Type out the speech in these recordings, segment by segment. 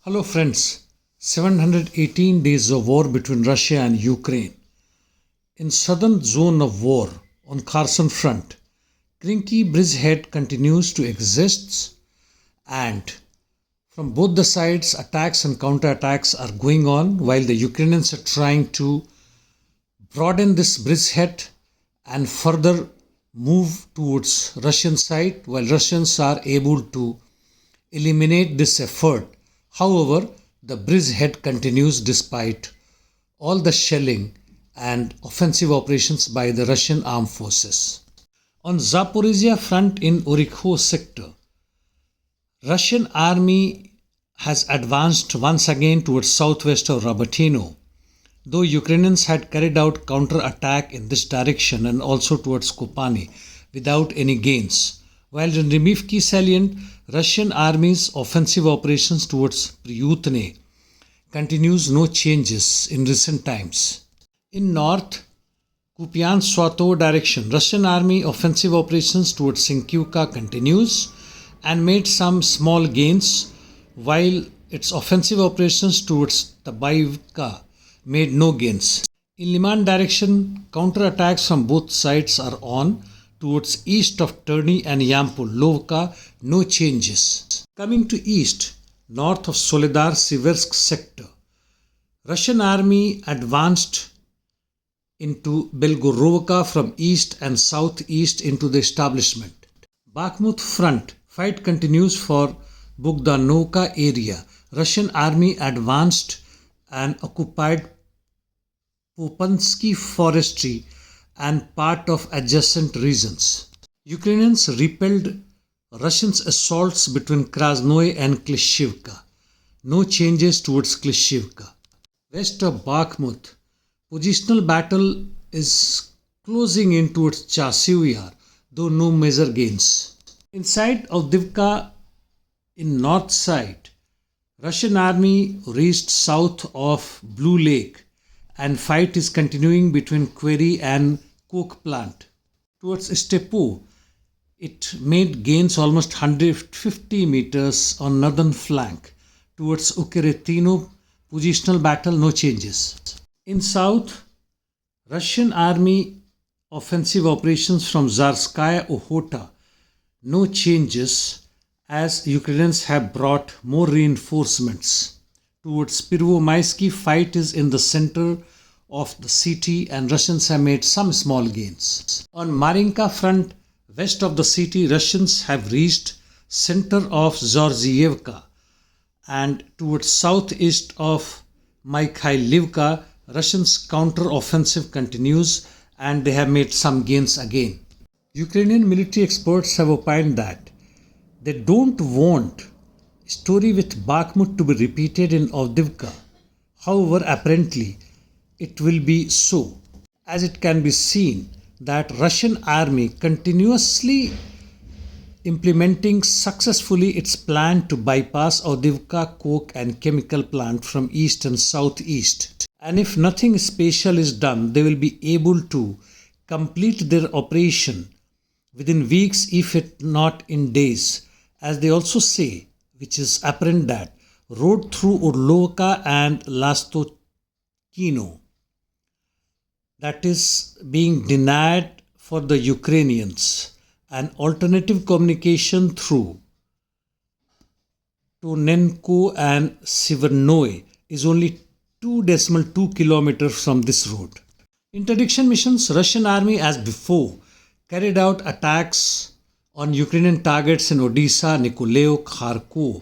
Hello friends, 718 days of war between Russia and Ukraine. In southern zone of war on Kherson front, Krinky bridgehead continues to exist and from both the sides attacks and counterattacks are going on while the Ukrainians are trying to broaden this bridgehead and further move towards Russian side while Russians are able to eliminate this effort. However, the bridgehead continues despite all the shelling and offensive operations by the Russian armed forces. On Zaporizhia front in Orikho sector, Russian army has advanced once again towards southwest of Robotyno, though Ukrainians had carried out counter-attack in this direction and also towards Kopani without any gains. While in Rimivki salient, Russian army's offensive operations towards Pryutne continues, no changes in recent times. In north, Kupiansk-Swatovo direction, Russian army offensive operations towards Sinkyivka continues and made some small gains, while its offensive operations towards Avdiivka made no gains. In Liman direction, counterattacks from both sides are on towards east of Terny and Yampol, Lovka, no changes. Coming to east, north of Soledar-Siversk sector, Russian army advanced into Belgorovka from east and southeast into the establishment. Bakhmut front, fight continues for Bogdanovka area. Russian army advanced and occupied Popansky forestry and part of adjacent regions. Ukrainians repelled Russians' assaults between Krasnoye and Klishchivka. No changes towards Klishchivka. West of Bakhmut, positional battle is closing in towards Chasiv Yar, though no major gains. Inside Avdiivka in north side, Russian army reached south of Blue Lake and fight is continuing between Quarry and coke plant. Towards Stepo, it made gains almost 150 meters on northern flank. Towards Ukretino, positional battle, no changes. In south, Russian army offensive operations from Zarskaya Ohota, no changes as Ukrainians have brought more reinforcements. Towards Pervomaisky, fight is in the center of the city and Russians have made some small gains. On Marinka front, west of the city, Russians have reached center of Zorzievka and towards southeast of Mikhailivka, Russians' counter-offensive continues and they have made some gains again. Ukrainian military experts have opined that they don't want story with Bakhmut to be repeated in Avdiivka. However, apparently, it will be so, as it can be seen that Russian army continuously implementing successfully its plan to bypass Avdiivka coke and chemical plant from east and southeast. And if nothing special is done, they will be able to complete their operation within weeks, if it not in days, as they also say, which is apparent that road through Orlovka and Lastokino, that is being denied for the Ukrainians. An alternative communication through Tonenko and Sivernoye is only 2.2 kilometers from this road. Interdiction missions, Russian army as before carried out attacks on Ukrainian targets in Odisha, Nikolaev, Kharkov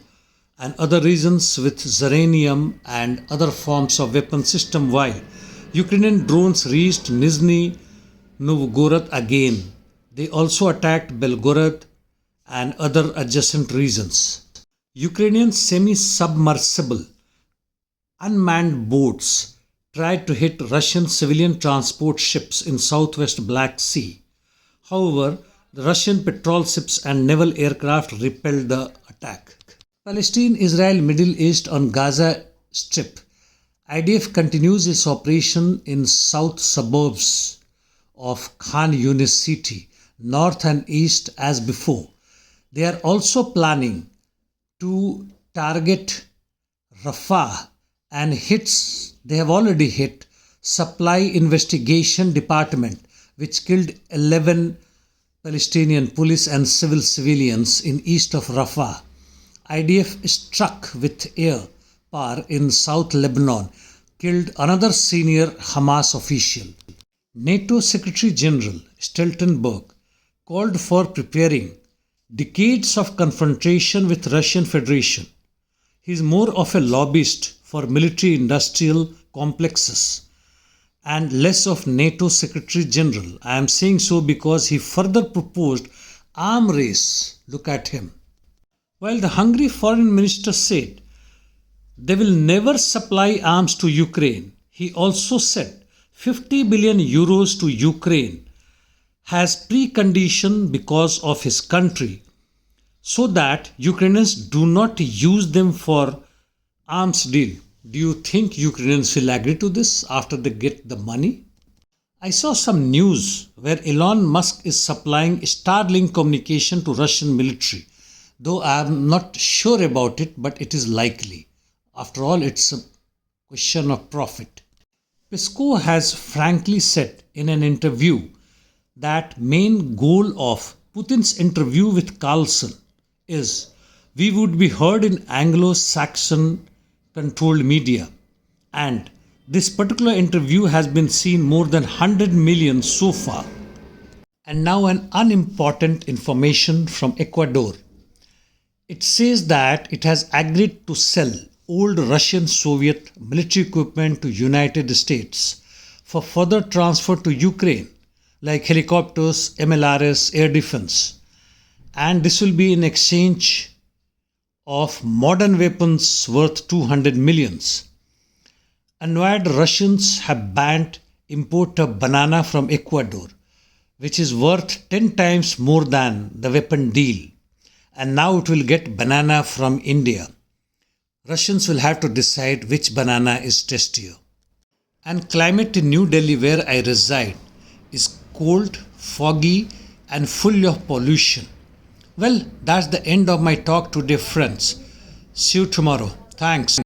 and other regions with Zaranium and other forms of weapon system, while Ukrainian drones reached Nizhny Novgorod again. They also attacked Belgorod and other adjacent regions. Ukrainian semi-submersible unmanned boats tried to hit Russian civilian transport ships in southwest Black Sea. However, the Russian patrol ships and naval aircraft repelled the attack. Palestine Israel Middle East on Gaza Strip. IDF continues its operation in south suburbs of Khan Yunis city, north and east as before. They are also planning to target Rafah and they have already hit Supply Investigation Department, which killed 11 Palestinian police and civilians in east of Rafah. IDF struck with air power in South Lebanon, killed another senior Hamas official. NATO Secretary General Stoltenberg called for preparing decades of confrontation with Russian Federation. He is more of a lobbyist for military-industrial complexes and less of NATO Secretary General. I am saying so because he further proposed arm race. Look at him. While the Hungary foreign minister said they will never supply arms to Ukraine, he also said 50 billion euros to Ukraine has precondition because of his country, so that Ukrainians do not use them for arms deal. Do you think Ukrainians will agree to this after they get the money? I saw some news where Elon Musk is supplying Starlink communication to Russian military, though I am not sure about it, but it is likely. After all, it's a question of profit. Peskov has frankly said in an interview that main goal of Putin's interview with Carlson is we would be heard in Anglo-Saxon controlled media, and this particular interview has been seen more than 100 million so far. And now an unimportant information from Ecuador. It says that it has agreed to sell old Russian Soviet military equipment to United States for further transfer to Ukraine, like helicopters, MLRS, air defense. And this will be in exchange of modern weapons worth 200 millions. Annoyed Russians have banned import of banana from Ecuador, which is worth 10 times more than the weapon deal. And now it will get banana from India. Russians will have to decide which banana is tastier. And climate in New Delhi, where I reside, is cold, foggy and full of pollution. Well, that's the end of my talk today, friends. See you tomorrow. Thanks.